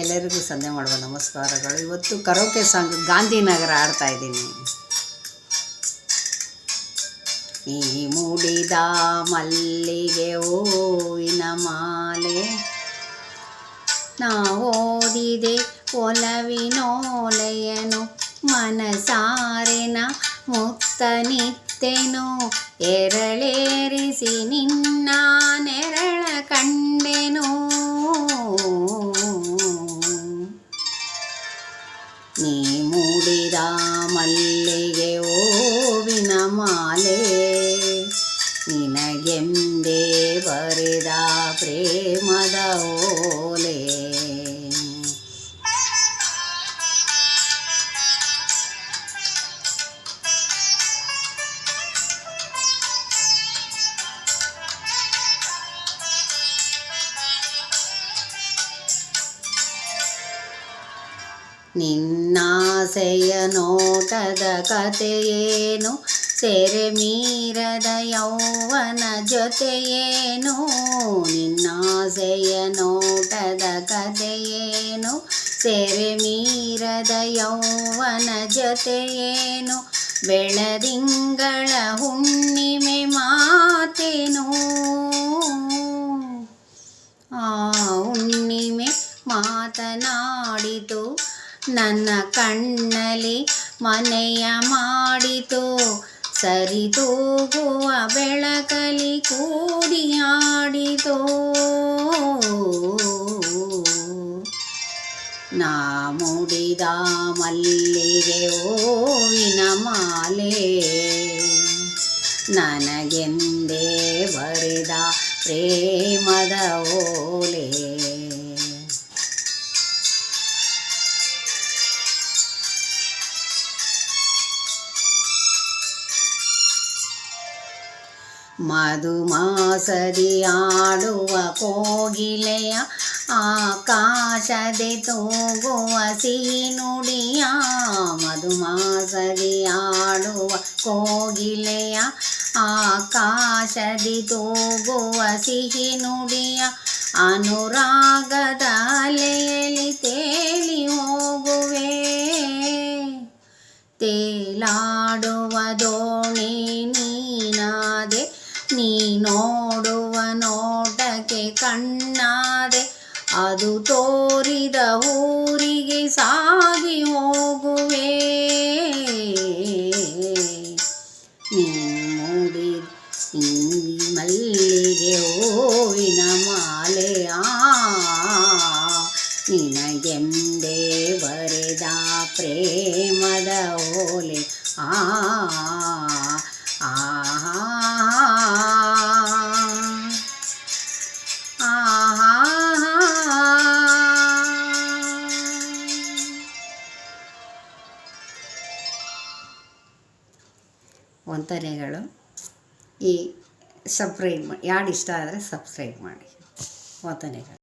ಎಲ್ಲರಿಗೂ ಸಂಧ್ಯಾ ಮಾಡುವ ನಮಸ್ಕಾರಗಳು. ಇವತ್ತು ಕರೋಕೆ ಸಾಂಗ್ ಗಾಂಧಿನಗರ ಆಡ್ತಾ ಇದ್ದೀನಿ. ಈ ಮೂಡಿದ ಮಲ್ಲಿಗೆ ಹೂವಿನ ಮಾಲೆ ನಾ ಓದಿದೆ ಒಲವಿನೋಲೆಯನು ಮನಸಾರೆನ ಮುತ್ತನಿತ್ತೆನು ಎರಳೇರಿಸಿ ನಿನ್ನ ನೆರಳ ಕಂಡೆನು ನೀ ಮೂಡಿದ ಮಲ್ಲಿಗೆ ಹೂವಿನ ಮಾಲೆ ನಿನಗೆಂದೇ ಬರೆದ ಪ್ರೇಮದ ಓಲೆ ನಿನ್ನಾಸೆಯ ನೋಟದ ಕಥೆಯೇನು ಸೆರೆ ಮೀರದ ಯೌವನ ಜೊತೆಯೇನು ನಿನ್ನಾಸೆಯ ನೋಟದ ಕಥೆಯೇನು ಸೆರೆ ಮೀರದ ಯೌವನ ಜೊತೆಯೇನು ಬೆಳದಿಂಗಳ ಹುಣ್ಣಿಮೆ ಮಾತೇನು ಆ ಹುಣ್ಣಿಮೆ ಮಾತನಾಡಿತು ನನ್ನ ಕಣ್ಣಲ್ಲಿ ಮನೆಯ ಮಾಡಿತು ಸರಿದೂಗುವ ಬೆಳಕಲಿ ಕೂಡಿಯಾಡಿತು ನಾ ಮುಡಿದ ಮಲ್ಲಿಗೆ ಹೂವಿನ ಮಾಲೆ ನನಗೆಂದೇ ಬರೆದ ಪ್ರೇಮದ ಓಲೆ ಮಧುಮಾಸದಿ ಆಡುವ ಕೋಗಿಲೆಯ ಆಕಾಶದಿ ತೂಗುವ ಸಿಹಿ ನುಡಿಯ ಮಧುಮಾಸದಿ ಆಡುವ ಕೋಗಿಲೆಯ ಆಕಾಶದಿ ತೂಗುವ ಸಿಹಿ ನುಡಿಯ ಅನುರಾಗದ ಅಲೆಯಲ್ಲಿ ತೇಲಿ ಹೋಗುವೆ ತೇಲಾಡುವ ದೋಣಿ ನೀನಾದೆ ನೀ ನೋಡುವ ನೋಟಕ್ಕೆ ಕಣ್ಣಾದೆ ಅದು ತೋರಿದ ಊರಿಗೆ ಸಾಗಿ ಹೋಗುವೆ ನೀ ಮೂಡಿದ ಮಲ್ಲಿಗೆ ಹೂವಿನ ಮಾಲೆಯ ನಿನಗೆಂದೇ ಬರೆದ ಪ್ರೇಮದ ಓಲೆ ಆ ವಂದನೆಗಳು. ಈ ಸಬ್ಸ್ಕ್ರೈಬ್ ಮಾಡಿ, ಯಾರು ಇಷ್ಟ ಆದರೆ ಸಬ್ಸ್ಕ್ರೈಬ್ ಮಾಡಿ. ವಂದನೆಗಳು.